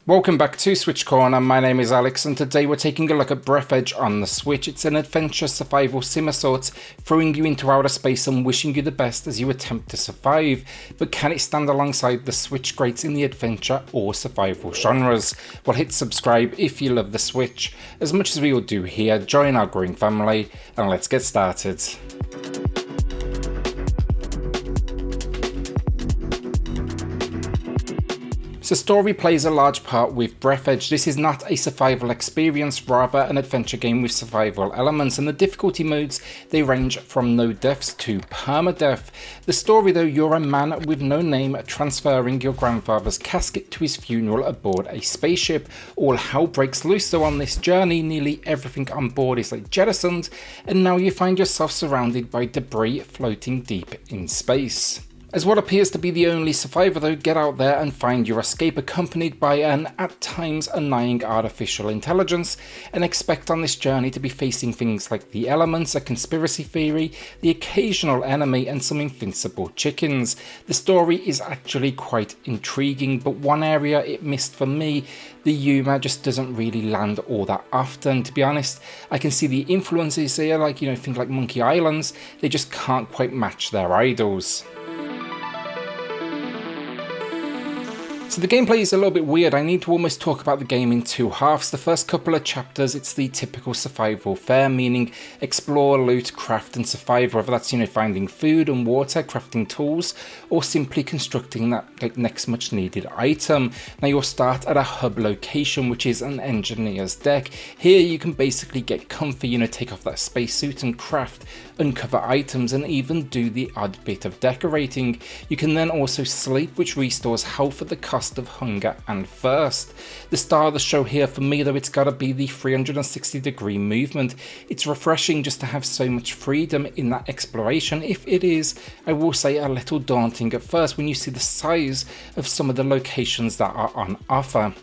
Welcome back to SwitchCorner. My name is Alex, and today we're taking a look at Breathedge on the Switch. It's an adventure survival sim of sorts, throwing you into outer space and wishing you the best as you attempt to survive. But can it stand alongside the Switch greats in the adventure or survival genres? Well, hit subscribe if you love the Switch. As much as we all do here, join our growing family, and let's get started. So story plays a large part with Breathedge. This is not a survival experience, rather an adventure game with survival elements, and the difficulty modes, they range from no deaths to permadeath. The story though, you're a man with no name transferring your grandfather's casket to his funeral aboard a spaceship. All hell breaks loose though on this journey, nearly everything on board is jettisoned, and now you find yourself surrounded by debris floating deep in space. As what appears to be the only survivor though, get out there and find your escape, accompanied by an at times annoying artificial intelligence, and expect on this journey to be facing things like the elements, a conspiracy theory, the occasional enemy, and some invincible chickens. The story is actually quite intriguing, but one area it missed for me, the humour just doesn't really land all that often. To be honest, I can see the influences here, things like Monkey Islands, they just can't quite match their idols. So the gameplay is a little bit weird. I need to almost talk about the game in two halves. The first couple of chapters, it's the typical survival fare, meaning explore, loot, craft and survive, whether that's finding food and water, crafting tools, or simply constructing that next much needed item. Now you'll start at a hub location, which is an engineer's deck. Here you can basically get comfy, take off that spacesuit and craft, uncover items, and even do the odd bit of decorating. You can then also sleep, which restores health at the cost of hunger and thirst. The star of the show here for me though, it's gotta be the 360-degree movement. It's refreshing just to have so much freedom in that exploration. If it is, I will say, a little daunting at first when you see the size of some of the locations that are on offer.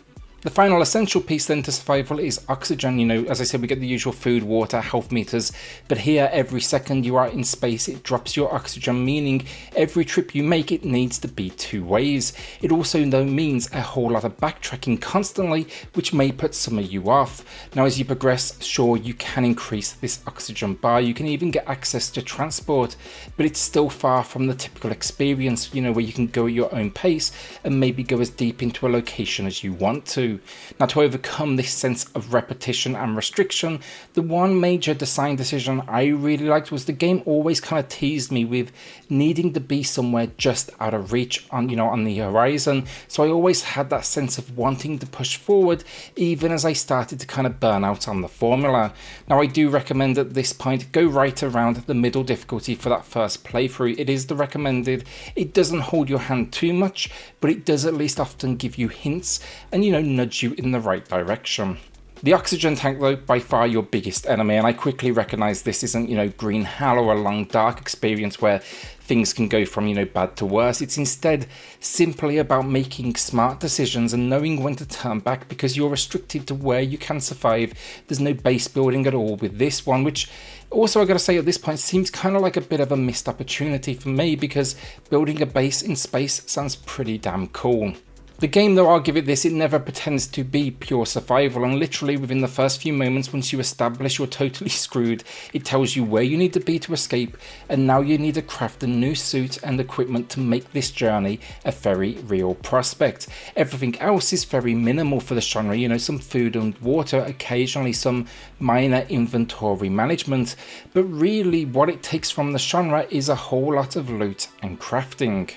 The final essential piece then to survival is oxygen. As I said, we get the usual food, water, health meters, but here every second you are in space it drops your oxygen, meaning every trip you make it needs to be two ways. It also though means a whole lot of backtracking constantly, which may put some of you off. Now as you progress, sure, you can increase this oxygen bar, you can even get access to transport, but it's still far from the typical experience, where you can go at your own pace and maybe go as deep into a location as you want to. Now to overcome this sense of repetition and restriction, the one major design decision I really liked was the game always kind of teased me with needing to be somewhere just out of reach on the horizon. So I always had that sense of wanting to push forward even as I started to kind of burn out on the formula. Now I do recommend at this point go right around the middle difficulty for that first playthrough. It is the recommended. It doesn't hold your hand too much, but it does at least often give you hints and nudge you in the right direction. The oxygen tank though, by far your biggest enemy, and I quickly recognise this isn't green hell or a long dark experience where things can go from bad to worse. It's instead simply about making smart decisions and knowing when to turn back, because you're restricted to where you can survive. There's no base building at all with this one, which also I gotta say at this point seems kind of like a bit of a missed opportunity for me, because building a base in space sounds pretty damn cool. The game though, I'll give it this, it never pretends to be pure survival, and literally within the first few moments once you establish you're totally screwed, it tells you where you need to be to escape, and now you need to craft a new suit and equipment to make this journey a very real prospect. Everything else is very minimal for the genre, some food and water, occasionally some minor inventory management, but really what it takes from the genre is a whole lot of loot and crafting.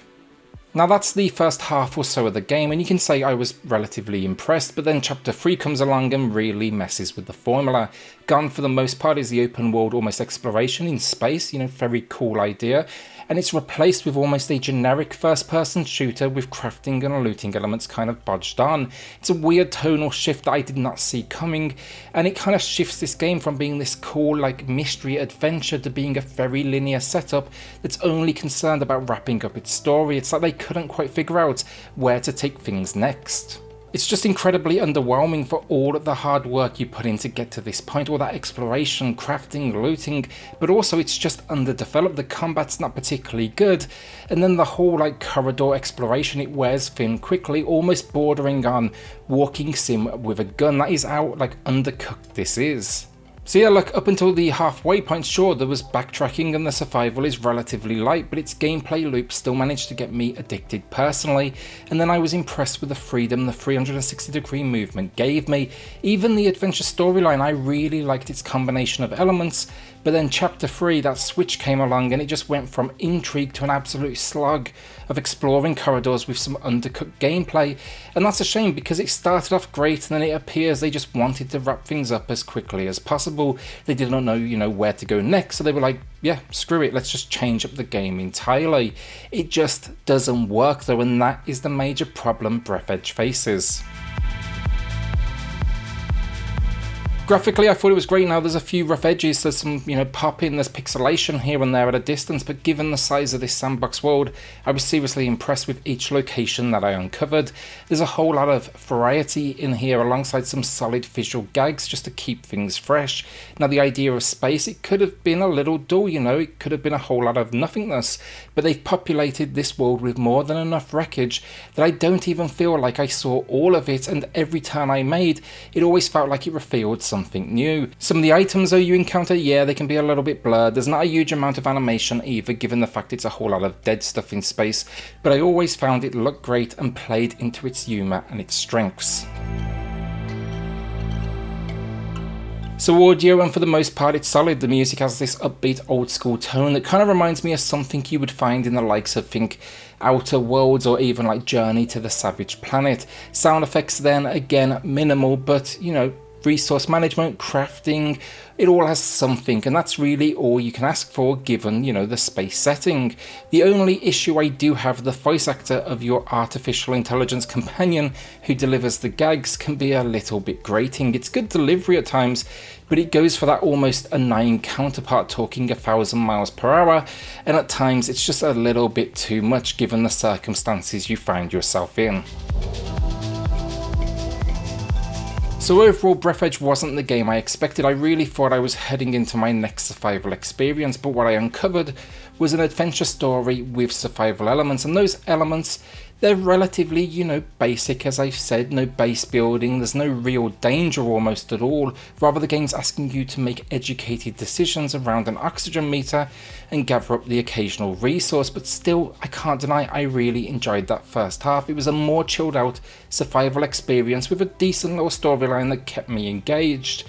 Now that's the first half or so of the game, and you can say I was relatively impressed, but then chapter 3 comes along and really messes with the formula. Gone for the most part is the open world almost exploration in space, very cool idea, and it's replaced with almost a generic first person shooter with crafting and looting elements kind of bodged on. It's a weird tonal shift that I did not see coming, and it kind of shifts this game from being this cool mystery adventure to being a very linear setup that's only concerned about wrapping up its story. It's like they couldn't quite figure out where to take things next. It's just incredibly underwhelming for all of the hard work you put in to get to this point, all that exploration, crafting, looting, but also it's just underdeveloped. The combat's not particularly good, and then the whole like corridor exploration, it wears thin quickly, almost bordering on walking sim with a gun. That is how like undercooked this is. So yeah, look, up until the halfway point, sure, there was backtracking and the survival is relatively light, but its gameplay loop still managed to get me addicted personally, and then I was impressed with the freedom the 360-degree movement gave me. Even the adventure storyline, I really liked its combination of elements, but then chapter 3, that switch came along and it just went from intrigue to an absolute slog of exploring corridors with some undercooked gameplay, and that's a shame because it started off great and then it appears they just wanted to wrap things up as quickly as possible. They did not know, where to go next, so they were like, yeah, screw it, let's just change up the game entirely. It just doesn't work though, and that is the major problem Breathedge faces. Graphically, I thought it was great. Now there's a few rough edges, there's some, pop-in, there's pixelation here and there at a distance, but given the size of this sandbox world, I was seriously impressed with each location that I uncovered. There's a whole lot of variety in here alongside some solid visual gags just to keep things fresh. Now the idea of space, it could have been a little dull, it could have been a whole lot of nothingness, but they've populated this world with more than enough wreckage that I don't even feel like I saw all of it, and every turn I made, it always felt like it revealed something new. Some of the items though you encounter, yeah, they can be a little bit blurred. There's not a huge amount of animation either, given the fact it's a whole lot of dead stuff in space, but I always found it looked great and played into its humour and its strengths. So audio, and for the most part it's solid. The music has this upbeat old school tone that kind of reminds me of something you would find in the likes of, think, Outer Worlds or even like Journey to the Savage Planet. Sound effects then, again, minimal, but resource management, crafting, it all has something, and that's really all you can ask for given, the space setting. The only issue I do have, the voice actor of your artificial intelligence companion who delivers the gags can be a little bit grating. It's good delivery at times, but it goes for that almost annoying counterpart talking 1,000 miles per hour, and at times it's just a little bit too much given the circumstances you find yourself in. So overall, Breathedge wasn't the game I expected. I really thought I was heading into my next survival experience, but what I uncovered was an adventure story with survival elements, and those elements, they're relatively, basic, as I've said. No base building, there's no real danger almost at all. Rather, the game's asking you to make educated decisions around an oxygen meter and gather up the occasional resource, but still, I can't deny I really enjoyed that first half. It was a more chilled out survival experience with a decent little storyline that kept me engaged.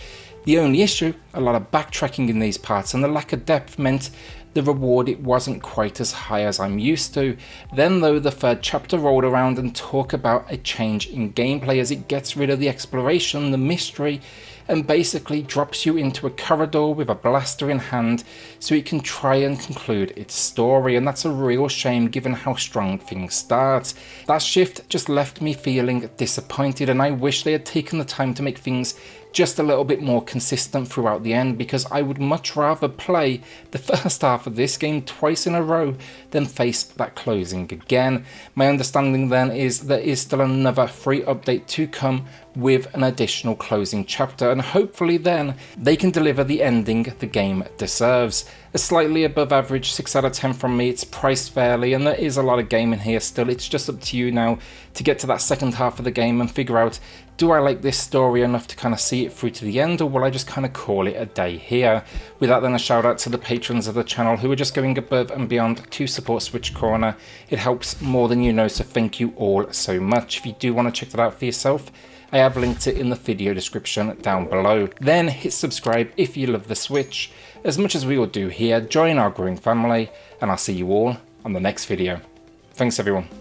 The only issue, a lot of backtracking in these parts, and the lack of depth meant the reward, it wasn't quite as high as I'm used to. Then though, the third chapter rolled around and talk about a change in gameplay as it gets rid of the exploration, the mystery, and basically drops you into a corridor with a blaster in hand so it can try and conclude its story, and that's a real shame given how strong things start. That shift just left me feeling disappointed, and I wish they had taken the time to make things just a little bit more consistent throughout the end, because I would much rather play the first half of this game twice in a row than face that closing again. My understanding then is there is still another free update to come with an additional closing chapter, and hopefully then they can deliver the ending the game deserves. A slightly above average 6 out of 10 from me. It's priced fairly and there is a lot of game in here still. It's just up to you now to get to that second half of the game and figure out, do I like this story enough to kind of see it through to the end, or will I just kind of call it a day here? With that then, a shout out to the patrons of the channel who are just going above and beyond to support SwitchCorner. It helps more than you know, so thank you all so much. If you do want to check that out for yourself, I have linked it in the video description down below. Then hit subscribe if you love the Switch, as much as we all do here. Join our growing family, and I'll see you all on the next video. Thanks everyone.